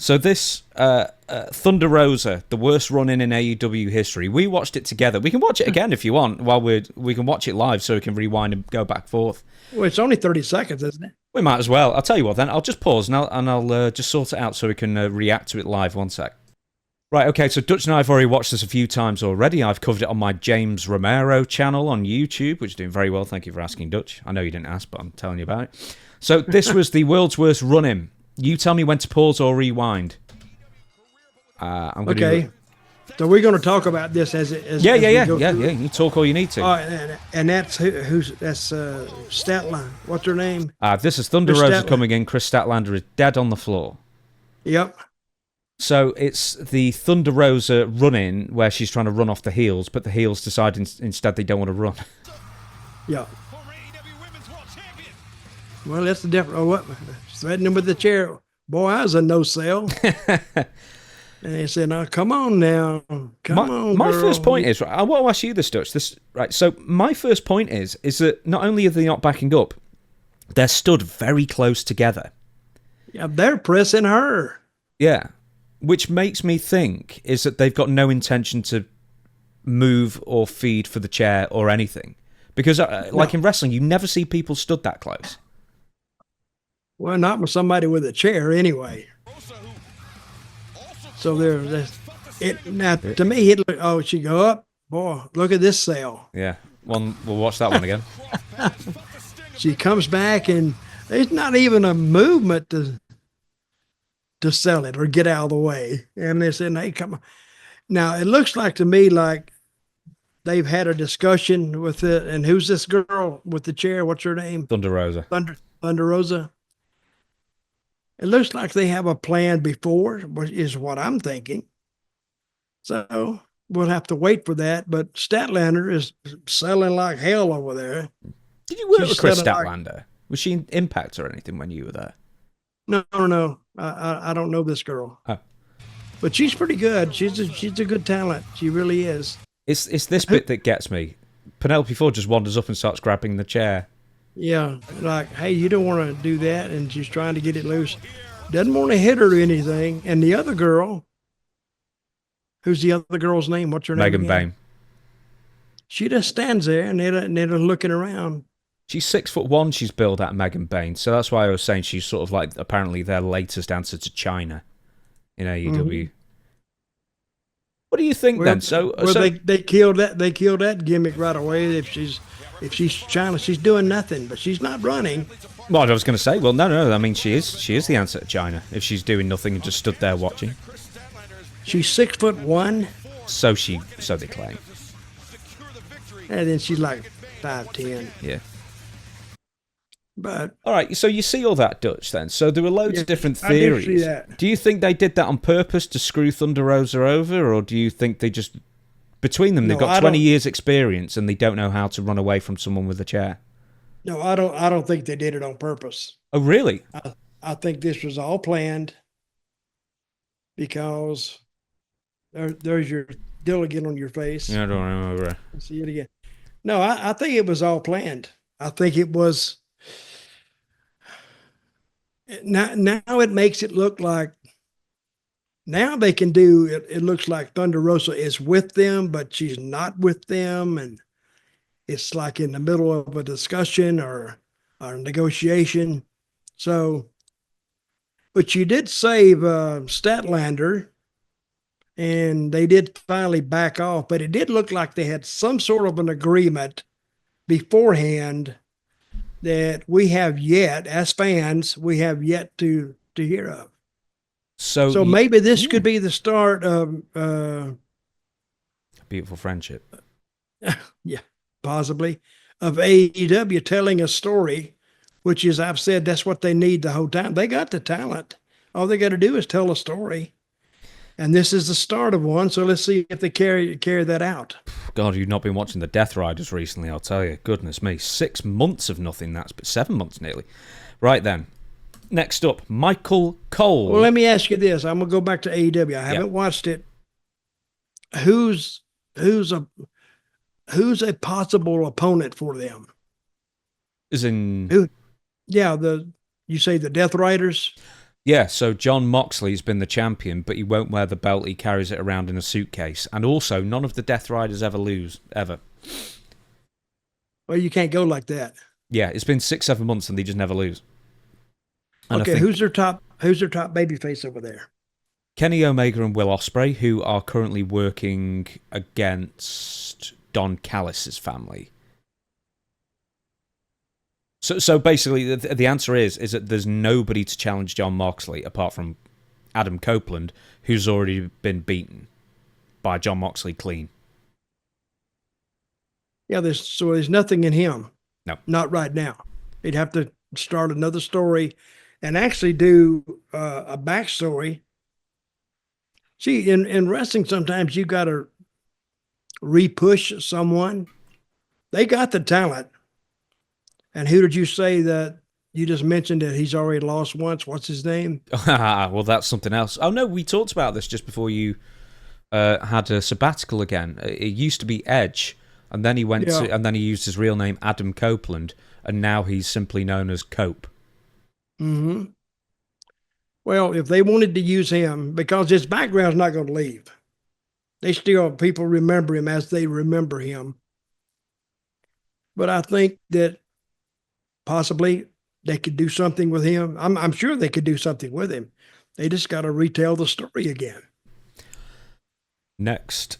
So this Thunder Rosa, the worst run-in AEW history. We watched it together. We can watch it again if you want. We can watch it live so we can rewind and go back and forth. Well, it's only 30 seconds, isn't it? We might as well. I'll tell you what then. I'll just pause and I'll just sort it out so we can react to it live. One sec. Right, okay, so Dutch and I have already watched this a few times already. I've covered it on my James Romero channel on YouTube, which is doing very well. Thank you for asking, Dutch. I know you didn't ask, but I'm telling you about it. So this was the world's worst run-in. You tell me when to pause or rewind. Okay. So we're going to talk about this as yeah. You talk all you need to. And that's that's Statlander. What's her name? This is Thunder Rosa coming in. Chris Statlander is dead on the floor. Yep. So it's the Thunder Rosa run-in where she's trying to run off the heels, but the heels decide instead they don't want to run. Yeah. Well, that's the difference. Oh, what? Threatening him with the chair. Boy, I was a no-sell. And he said, "Now, come on now. Come on, my girl." first point is, I want to ask you this, Dutch. Right, so my first point is that not only are they not backing up, they're stood very close together. Yeah, they're pressing her. Yeah, which makes me think is that they've got no intention to move or feed for the chair or anything. Because, like in wrestling, you never see people stood that close. Well, not with somebody with a chair, anyway. So now to me, it look. Oh, she go up. Boy, look at this sale. Yeah, we'll watch that one again. She comes back, and there's not even a movement to sell it or get out of the way. And they said, "Hey, come on." Now it looks like to me like they've had a discussion with it. And who's this girl with the chair? What's her name? Thunder Rosa. Thunder Rosa. It looks like they have a plan before, which is what I'm thinking. So we'll have to wait for that. But Statlander is selling like hell over there. Did you work with Chris Statlander? Was she in Impact or anything when you were there? No. I don't know this girl. Oh. But she's pretty good. She's a good talent. She really is. It's this bit that gets me. Penelope Ford just wanders up and starts grabbing the chair. Yeah, like, hey, you don't want to do that, and she's trying to get it loose. Doesn't want to hit her or anything. And the other girl, who's the other girl's name? What's her name? Megan Bain. She just stands there and they're looking around. She's 6'1". She's billed at Megan Bain, so that's why I was saying she's sort of like apparently their latest answer to China in AEW. Mm-hmm. What do you think then? So they killed that. They killed that gimmick right away. If she's China, she's doing nothing, but she's not running. Well, I was going to say, well, no. I mean, she is the answer to China if she's doing nothing and just stood there watching. She's 6'1". So they claim. And then she's like 5'10". Yeah. But all right, so you see all that, Dutch, then. So there were loads of different theories. I do see that. Do you think they did that on purpose to screw Thunder Rosa over, or do you think they just, between them, they've got 20 years experience and they don't know how to run away from someone with a chair? No, I don't think they did it on purpose. Oh, really? I think this was all planned because there's your deal again on your face. Yeah, I don't remember. See it again. No, I think it was all planned. I think it was. Now it makes it look like now they can do it. It looks like Thunder Rosa is with them, but she's not with them. And it's like in the middle of a discussion or negotiation. So, but she did save Statlander and they did finally back off, but it did look like they had some sort of an agreement beforehand that we have yet, as fans, we have yet to hear of. So maybe this could be the start of a beautiful friendship. Yeah, possibly, of AEW telling a story, which is, I've said, that's what they need the whole time. They got the talent. All they got to do is tell a story. And this is the start of one, so let's see if they carry that out. God, you've not been watching the Death Riders recently, I'll tell you. Goodness me, 6 months of nothing, that's 7 months nearly. Right then, next up, Michael Cole. Well, let me ask you this. I'm going to go back to AEW. I haven't watched it. Who's a possible opponent for them? As in... Who? Yeah, you say the Death Riders? Yeah, so John Moxley's been the champion, but he won't wear the belt. He carries it around in a suitcase. And also, none of the Death Riders ever lose, ever. Well, you can't go like that. Yeah, it's been 6, 7 months and they just never lose. And Okay, who's their top? Who's their top babyface over there? Kenny Omega and Will Ospreay, who are currently working against Don Callis' family. So basically, the answer is that there's nobody to challenge John Moxley apart from Adam Copeland, who's already been beaten by John Moxley clean. Yeah, there's nothing in him. No, not right now. He'd have to start another story, and actually do a backstory. See, in wrestling, sometimes you got to repush someone. They got the talent. And who did you say that you just mentioned that he's already lost once? What's his name? Well, that's something else. Oh, no, we talked about this just before you had a sabbatical again. It used to be Edge, and then he went and then he used his real name, Adam Copeland, and now he's simply known as Cope. Mm-hmm. Well, if they wanted to use him, because his background's not going to leave. People remember him as they remember him. But I think that possibly they could do something with him. I'm sure they could do something with him. They just got to retell the story again. Next